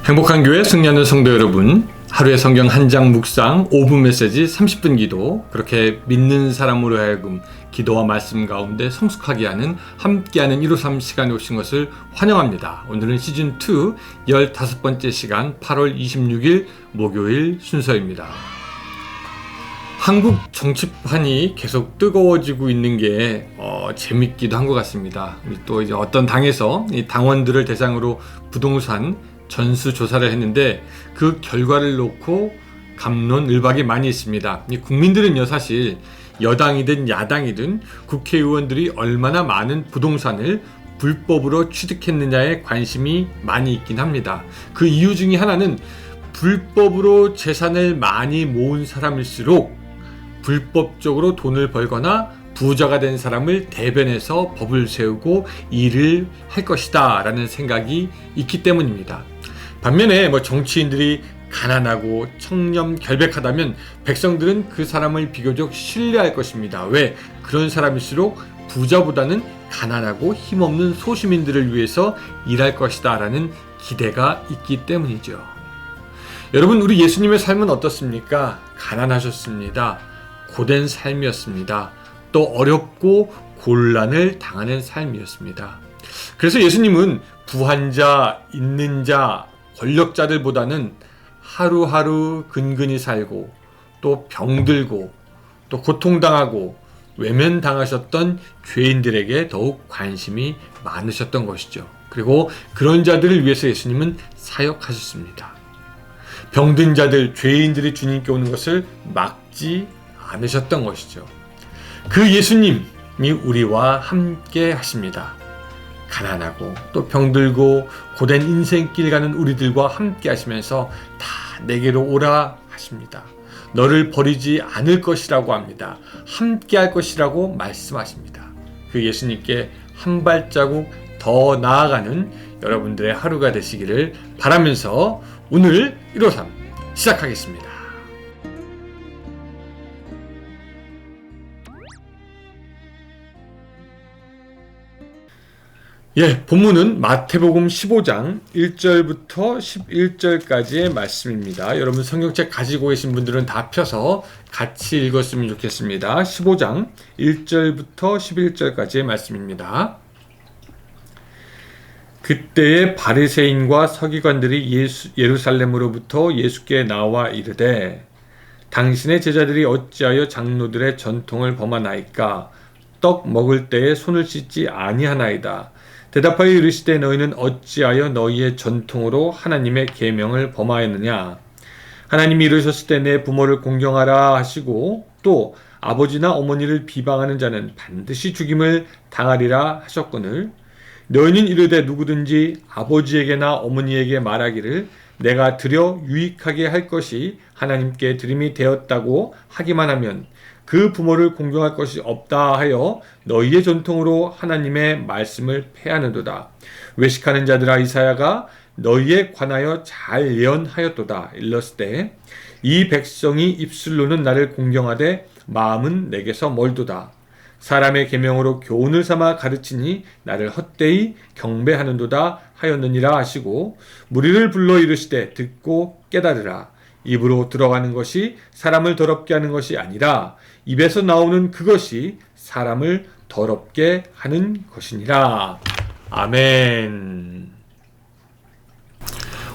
행복한 교회 승리하는 성도 여러분, 하루의 성경 한 장 묵상 5분 메시지 30분 기도, 그렇게 믿는 사람으로 하여금 기도와 말씀 가운데 성숙하게 하는 함께하는 153 시간에 오신 것을 환영합니다. 오늘은 시즌2 15번째 시간 8월 26일 목요일 순서입니다. 한국 정치판이 계속 뜨거워지고 있는 게 재밌기도 한 것 같습니다. 또 이제 어떤 당에서 이 당원들을 대상으로 부동산 전수조사를 했는데 그 결과를 놓고 갑론을박이 많이 있습니다. 이 국민들은요, 사실 여당이든 야당이든 국회의원들이 얼마나 많은 부동산을 불법으로 취득했느냐에 관심이 많이 있긴 합니다. 그 이유 중에 하나는 불법으로 재산을 많이 모은 사람일수록 불법적으로 돈을 벌거나 부자가 된 사람을 대변해서 법을 세우고 일을 할 것이다 라는 생각이 있기 때문입니다. 반면에 정치인들이 가난하고 청렴결백하다면 백성들은 그 사람을 비교적 신뢰할 것입니다. 왜? 그런 사람일수록 부자보다는 가난하고 힘없는 소시민들을 위해서 일할 것이다 라는 기대가 있기 때문이죠. 여러분, 우리 예수님의 삶은 어떻습니까? 가난하셨습니다. 고된 삶이었습니다. 또 어렵고 곤란을 당하는 삶이었습니다. 그래서 예수님은 부한 자, 있는 자, 권력자들보다는 하루하루 근근히 살고 또 병들고 또 고통당하고 외면당하셨던 죄인들에게 더욱 관심이 많으셨던 것이죠. 그리고 그런 자들을 위해서 예수님은 사역하셨습니다. 병든 자들, 죄인들이 주님께 오는 것을 막지 않으셨던 것이죠. 그 예수님이 우리와 함께 하십니다. 가난하고 또 병들고 고된 인생길 가는 우리들과 함께 하시면서 다 내게로 오라 하십니다. 너를 버리지 않을 것이라고 합니다. 함께 할 것이라고 말씀하십니다. 그 예수님께 한 발자국 더 나아가는 여러분들의 하루가 되시기를 바라면서 오늘 153 시작하겠습니다. 본문은 마태복음 15장 1절부터 11절까지의 말씀입니다. 여러분 성경책 가지고 계신 분들은 다 펴서 같이 읽었으면 좋겠습니다. 15장 1절부터 11절까지의 말씀입니다. 그때의 바리새인과 서기관들이 예루살렘으로부터 예수께 나와 이르되 당신의 제자들이 어찌하여 장로들의 전통을 범하나이까? 떡 먹을 때에 손을 씻지 아니하나이다. 대답하여 이르시되 너희는 어찌하여 너희의 전통으로 하나님의 계명을 범하였느냐? 하나님이 이르셨을 때 내 부모를 공경하라 하시고 또 아버지나 어머니를 비방하는 자는 반드시 죽임을 당하리라 하셨거늘 너희는 이르되 누구든지 아버지에게나 어머니에게 말하기를 내가 드려 유익하게 할 것이 하나님께 드림이 되었다고 하기만 하면 그 부모를 공경할 것이 없다 하여 너희의 전통으로 하나님의 말씀을 폐하는도다. 외식하는 자들아, 이사야가 너희에 관하여 잘 예언하였도다. 일렀을 때 이 백성이 입술로는 나를 공경하되 마음은 내게서 멀도다. 사람의 계명으로 교훈을 삼아 가르치니 나를 헛되이 경배하는도다 하였느니라 하시고 무리를 불러 이르시되 듣고 깨달으라. 입으로 들어가는 것이 사람을 더럽게 하는 것이 아니라 입에서 나오는 그것이 사람을 더럽게 하는 것이니라. 아멘.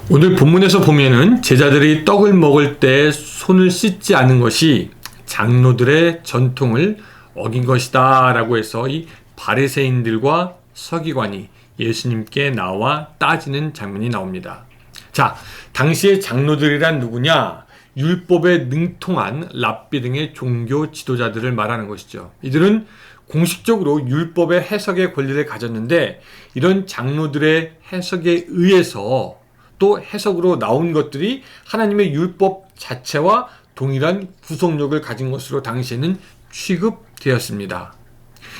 오늘 본문에서 보면은 제자들이 떡을 먹을 때 손을 씻지 않은 것이 장로들의 전통을 어긴 것이다 라고 해서 이 바리새인들과 서기관이 예수님께 나와 따지는 장면이 나옵니다. 자, 당시의 장로들이란 누구냐? 율법에 능통한 랍비 등의 종교 지도자들을 말하는 것이죠. 이들은 공식적으로 율법의 해석의 권리를 가졌는데 이런 장로들의 해석에 의해서 또 해석으로 나온 것들이 하나님의 율법 자체와 동일한 구속력을 가진 것으로 당시에는 취급되었습니다.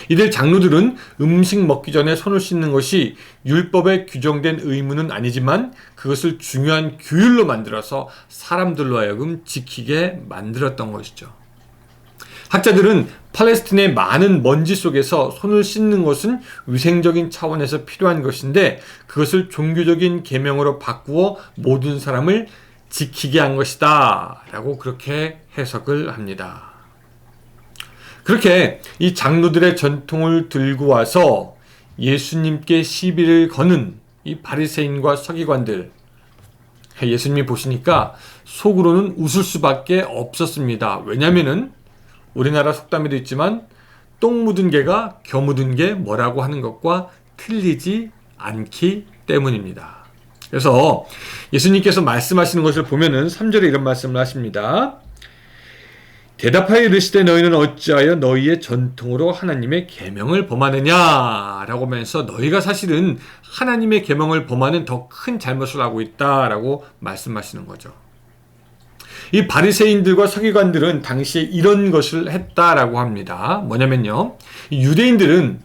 이들 장로들은 음식 먹기 전에 손을 씻는 것이 율법에 규정된 의무는 아니지만 그것을 중요한 규율로 만들어서 사람들로 하여금 지키게 만들었던 것이죠. 학자들은 팔레스틴의 많은 먼지 속에서 손을 씻는 것은 위생적인 차원에서 필요한 것인데 그것을 종교적인 계명으로 바꾸어 모든 사람을 지키게 한 것이다 라고 그렇게 해석을 합니다. 그렇게 이 장로들의 전통을 들고 와서 예수님께 시비를 거는 이 바리새인과 서기관들, 예수님이 보시니까 속으로는 웃을 수밖에 없었습니다. 왜냐면은 우리나라 속담에도 있지만 똥 묻은 개가 겨 묻은 게 뭐라고 하는 것과 틀리지 않기 때문입니다. 그래서 예수님께서 말씀하시는 것을 보면은 3절에 이런 말씀을 하십니다. 대답하여 이르시되 너희는 어찌하여 너희의 전통으로 하나님의 계명을 범하느냐 라고 하면서 너희가 사실은 하나님의 계명을 범하는 더 큰 잘못을 하고 있다라고 말씀하시는 거죠. 이 바리새인들과 서기관들은 당시에 이런 것을 했다라고 합니다. 뭐냐면요, 유대인들은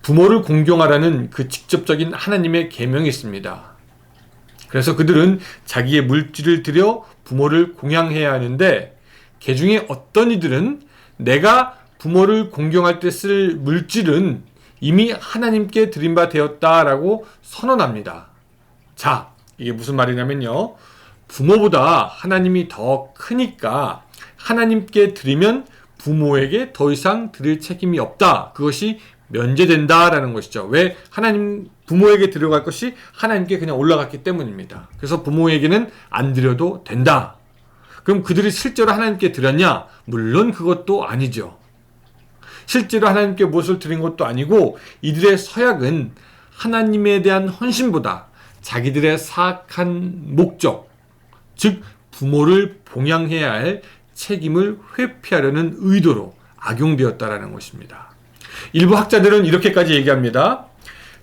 부모를 공경하라는 그 직접적인 하나님의 계명이 있습니다. 그래서 그들은 자기의 물질을 들여 부모를 공양해야 하는데 그 중에 어떤 이들은 내가 부모를 공경할 때 쓸 물질은 이미 하나님께 드린 바 되었다라고 선언합니다. 자, 이게 무슨 말이냐면요, 부모보다 하나님이 더 크니까 하나님께 드리면 부모에게 더 이상 드릴 책임이 없다. 그것이 면제된다라는 것이죠. 왜? 부모에게 들어갈 것이 하나님께 그냥 올라갔기 때문입니다. 그래서 부모에게는 안 드려도 된다. 그럼 그들이 실제로 하나님께 드렸냐? 물론 그것도 아니죠. 실제로 하나님께 무엇을 드린 것도 아니고 이들의 서약은 하나님에 대한 헌신보다 자기들의 사악한 목적, 즉 부모를 봉양해야 할 책임을 회피하려는 의도로 악용되었다라는 것입니다. 일부 학자들은 이렇게까지 얘기합니다.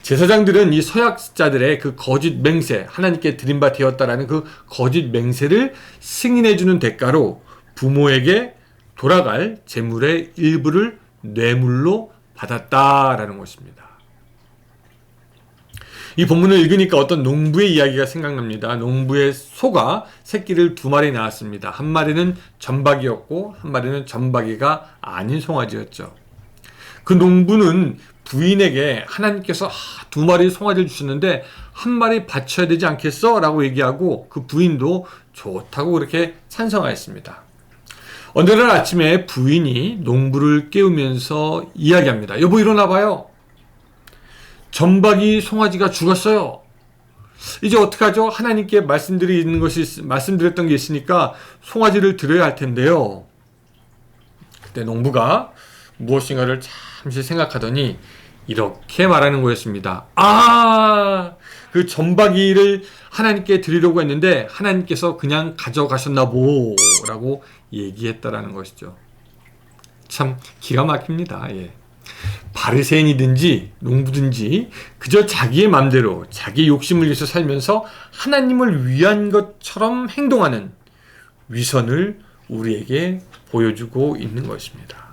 제사장들은 이 서약자들의 그 거짓 맹세, 하나님께 드린 바 되었다라는 그 거짓 맹세를 승인해주는 대가로 부모에게 돌아갈 재물의 일부를 뇌물로 받았다라는 것입니다. 이 본문을 읽으니까 어떤 농부의 이야기가 생각납니다. 농부의 소가 새끼를 2마리 낳았습니다. 한 마리는 점박이였고 한 마리는 점박이가 아닌 송아지였죠. 그 농부는 부인에게 하나님께서 2마리 송아지를 주셨는데 한 마리 바쳐야 되지 않겠어? 라고 얘기하고 그 부인도 좋다고 그렇게 찬성하였습니다. 어느 날 아침에 부인이 농부를 깨우면서 이야기합니다. 여보, 일어나봐요. 점박이 송아지가 죽었어요. 이제 어떡하죠? 하나님께 말씀드렸던 게 있으니까 송아지를 드려야 할 텐데요. 그때 농부가 무엇인가를 잠시 생각하더니 이렇게 말하는 거였습니다. 그 점박이를 하나님께 드리려고 했는데 하나님께서 그냥 가져가셨나 보라고 얘기했다라는 것이죠. 참 기가 막힙니다. 예. 바리새인이든지 농부든지 그저 자기의 맘대로 자기 욕심을 위해서 살면서 하나님을 위한 것처럼 행동하는 위선을 우리에게 보여주고 있는 것입니다.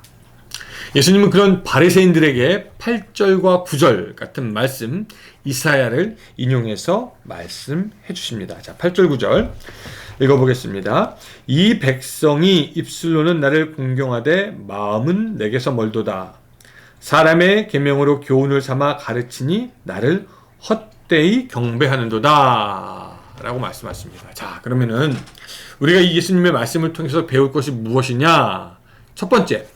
예수님은 그런 바리새인들에게 8절과 9절 같은 말씀, 이사야를 인용해서 말씀해 주십니다. 자, 8절 9절 읽어보겠습니다. 이 백성이 입술로는 나를 공경하되 마음은 내게서 멀도다. 사람의 계명으로 교훈을 삼아 가르치니 나를 헛되이 경배하는도다 라고 말씀하십니다. 자, 그러면은 우리가 이 예수님의 말씀을 통해서 배울 것이 무엇이냐? 첫 번째,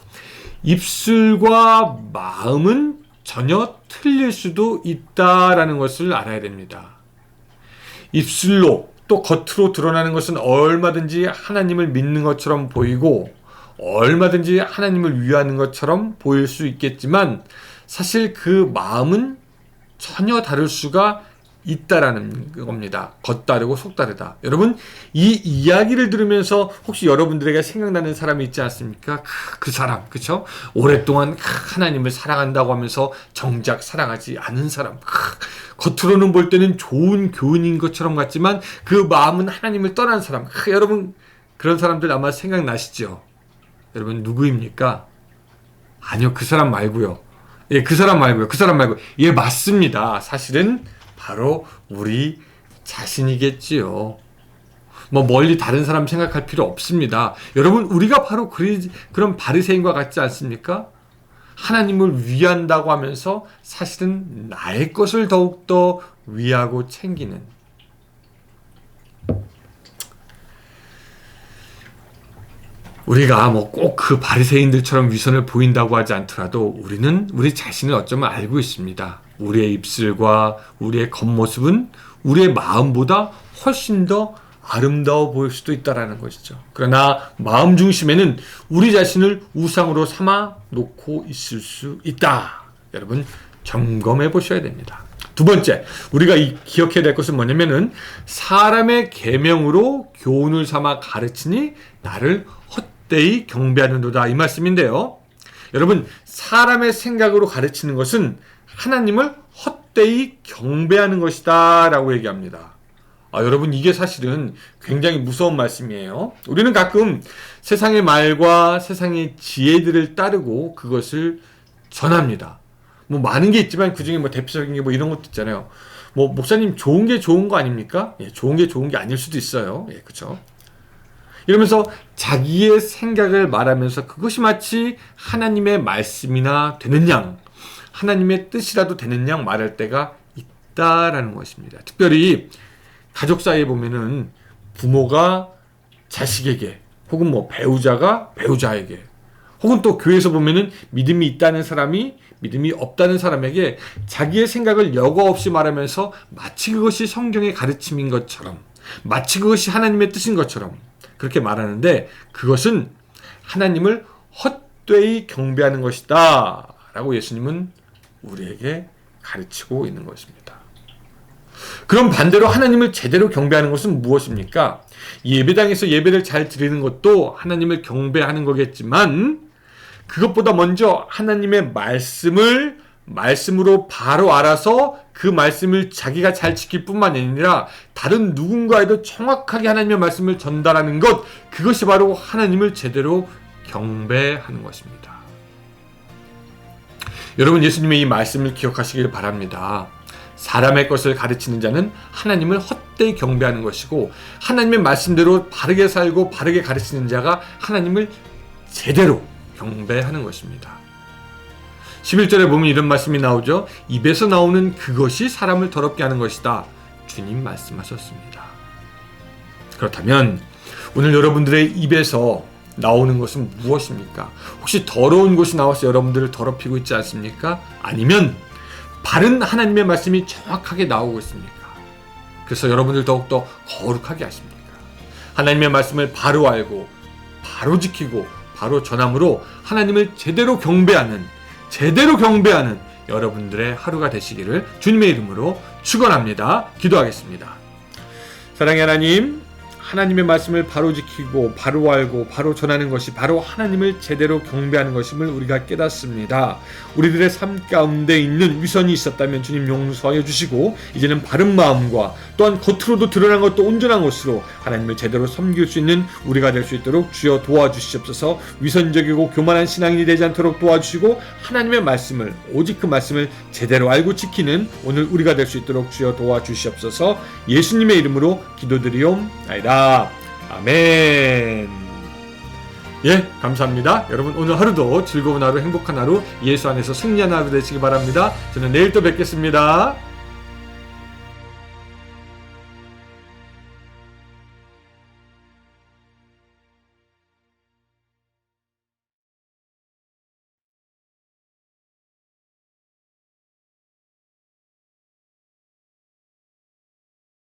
입술과 마음은 전혀 틀릴 수도 있다라는 것을 알아야 됩니다. 입술로 또 겉으로 드러나는 것은 얼마든지 하나님을 믿는 것처럼 보이고 얼마든지 하나님을 위하는 것처럼 보일 수 있겠지만 사실 그 마음은 전혀 다를 수가 있다라는 겁니다. 겉다르고 속다르다. 여러분, 이 이야기를 들으면서 혹시 여러분들에게 생각나는 사람이 있지 않습니까? 그 사람, 그쵸? 오랫동안 하나님을 사랑한다고 하면서 정작 사랑하지 않은 사람. 겉으로는 볼 때는 좋은 교훈인 것처럼 같지만 그 마음은 하나님을 떠난 사람. 여러분, 그런 사람들 아마 생각나시죠? 여러분, 누구입니까? 아니요, 그 사람 말고요. 예, 그 사람 말고요. 그 사람 말고. 예, 맞습니다. 사실은 바로 우리 자신이겠지요. 뭐 멀리 다른 사람 생각할 필요 없습니다. 여러분, 우리가 바로 그런 바리새인과 같지 않습니까? 하나님을 위한다고 하면서 사실은 나의 것을 더욱더 위하고 챙기는, 우리가 뭐 꼭 그 바리새인들처럼 위선을 보인다고 하지 않더라도 우리는 우리 자신을 어쩌면 알고 있습니다. 우리의 입술과 우리의 겉모습은 우리의 마음보다 훨씬 더 아름다워 보일 수도 있다는 것이죠. 그러나 마음 중심에는 우리 자신을 우상으로 삼아 놓고 있을 수 있다. 여러분, 점검해 보셔야 됩니다. 두 번째, 우리가 기억해야 될 것은 뭐냐면은 사람의 계명으로 교훈을 삼아 가르치니 나를 헛되이 경배하는도다, 이 말씀인데요. 여러분, 사람의 생각으로 가르치는 것은 하나님을 헛되이 경배하는 것이다 라고 얘기합니다. 여러분, 이게 사실은 굉장히 무서운 말씀이에요. 우리는 가끔 세상의 말과 세상의 지혜들을 따르고 그것을 전합니다. 뭐 많은 게 있지만 그 중에 뭐 대표적인 게 뭐 이런 것도 있잖아요. 뭐 목사님, 좋은 게 좋은 거 아닙니까? 예, 좋은 게 좋은 게 아닐 수도 있어요. 예, 그렇죠. 이러면서 자기의 생각을 말하면서 그것이 마치 하나님의 말씀이나 되는 양, 하나님의 뜻이라도 되는 양 말할 때가 있다라는 것입니다. 특별히 가족 사이에 보면은 부모가 자식에게, 혹은 뭐 배우자가 배우자에게, 혹은 또 교회에서 보면은 믿음이 있다는 사람이 믿음이 없다는 사람에게 자기의 생각을 여과 없이 말하면서 마치 그것이 성경의 가르침인 것처럼, 마치 그것이 하나님의 뜻인 것처럼 그렇게 말하는데, 그것은 하나님을 헛되이 경배하는 것이다 라고 예수님은 우리에게 가르치고 있는 것입니다. 그럼 반대로 하나님을 제대로 경배하는 것은 무엇입니까? 예배당에서 예배를 잘 드리는 것도 하나님을 경배하는 거겠지만, 그것보다 먼저 하나님의 말씀으로 바로 알아서 그 말씀을 자기가 잘 지킬 뿐만 아니라 다른 누군가에도 정확하게 하나님의 말씀을 전달하는 것, 그것이 바로 하나님을 제대로 경배하는 것입니다. 여러분, 예수님의 이 말씀을 기억하시길 바랍니다. 사람의 것을 가르치는 자는 하나님을 헛되이 경배하는 것이고, 하나님의 말씀대로 바르게 살고 바르게 가르치는 자가 하나님을 제대로 경배하는 것입니다. 11절에 보면 이런 말씀이 나오죠. 입에서 나오는 그것이 사람을 더럽게 하는 것이다, 주님 말씀하셨습니다. 그렇다면 오늘 여러분들의 입에서 나오는 것은 무엇입니까? 혹시 더러운 것이 나와서 여러분들을 더럽히고 있지 않습니까? 아니면 바른 하나님의 말씀이 정확하게 나오고 있습니까? 그래서 여러분들 더욱더 거룩하게 하십니까? 하나님의 말씀을 바로 알고 바로 지키고 바로 전함으로 하나님을 제대로 경배하는 여러분들의 하루가 되시기를 주님의 이름으로 축원합니다. 기도하겠습니다. 사랑의 하나님, 하나님의 말씀을 바로 지키고 바로 알고 바로 전하는 것이 바로 하나님을 제대로 경배하는 것임을 우리가 깨닫습니다. 우리들의 삶 가운데 있는 위선이 있었다면 주님 용서하여 주시고, 이제는 바른 마음과 또한 겉으로도 드러난 것도 온전한 것으로 하나님을 제대로 섬길 수 있는 우리가 될 수 있도록 주여 도와주시옵소서. 위선적이고 교만한 신앙인이 되지 않도록 도와주시고, 하나님의 말씀을, 오직 그 말씀을 제대로 알고 지키는 오늘 우리가 될 수 있도록 주여 도와주시옵소서. 예수님의 이름으로 기도드리옵나이다. 아멘. 예, 감사합니다. 여러분, 오늘 하루도 즐거운 하루, 행복한 하루, 예수 안에서 승리하는 하루 되시기 바랍니다. 저는 내일 또 뵙겠습니다.